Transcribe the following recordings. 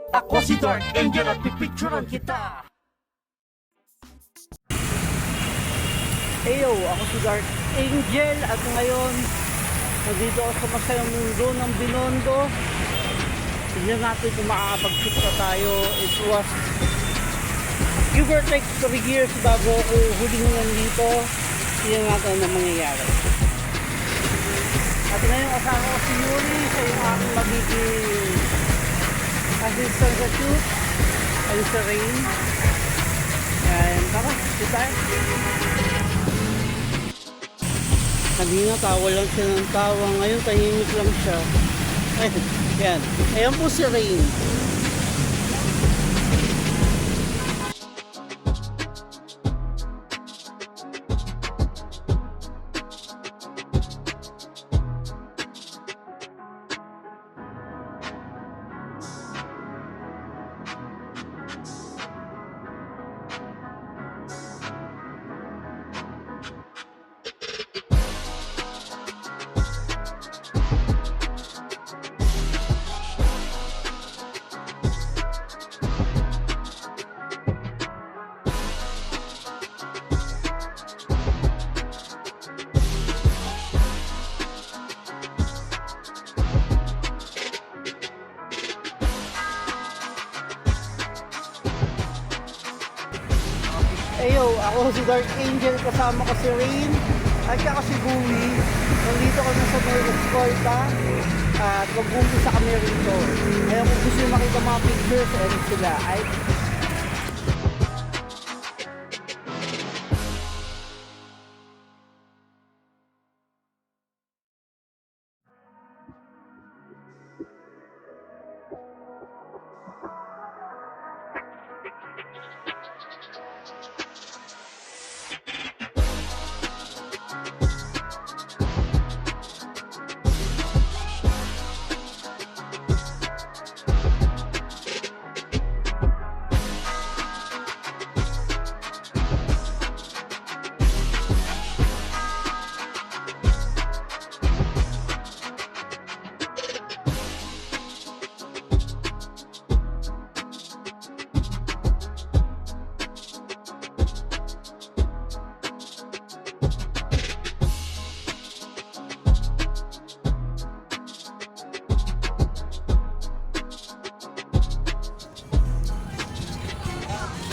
Ako si Dark Angel at pipicturean kita. Heyo, ako si Dark Angel at ngayon nandito ako sa masayang mundo ng Binondo. Tignan natin kung makakapag-shoot na tayo. It was give or take 3 years bago ako huling nandito. Tignan natin na mangyayari. At ngayon kasama ko si Yuri, siya yung aking magiging assistant sa shoot. Ayun sa Rain. Ayan, tara, shoot tayo. Kanina tawa lang siya ng tawa, ngayon tahimik lang siya. Ayan, ayan po si Rain. Ayo, ako si Dark Angel, kasama ko si Rain at saka si Bowie. Nandito kami sa may escolta at mag-umpisa kami rito. Ngayon kung gusto nyo makita mga pictures, edit sila. Ay,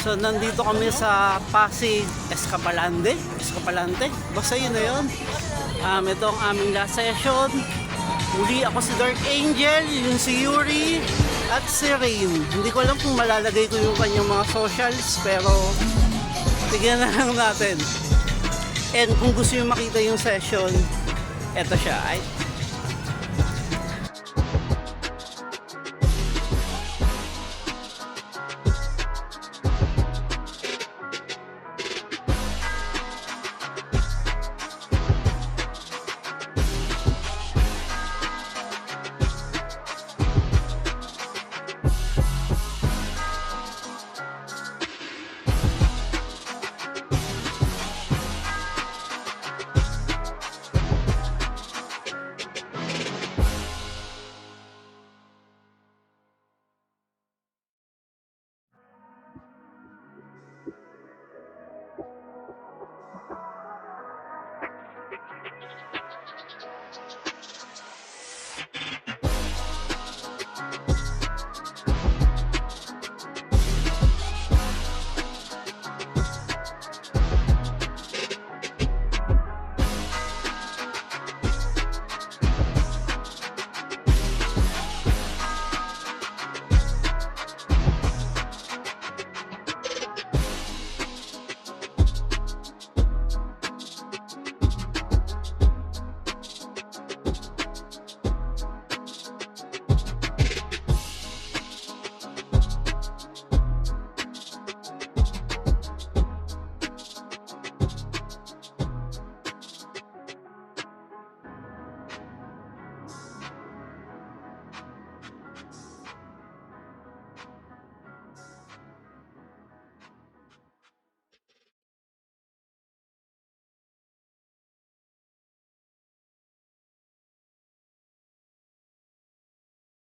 so nandito kami sa Pasig Escapalante, basta yun na yun. Ito ang aming last session. Muli ako si Dark Angel, yun si Yuri at si Rain. Hindi ko alam kung malalagay ko yung kanyang mga socials, pero tignan na lang natin. And kung gusto nyo makita yung session, eto siya.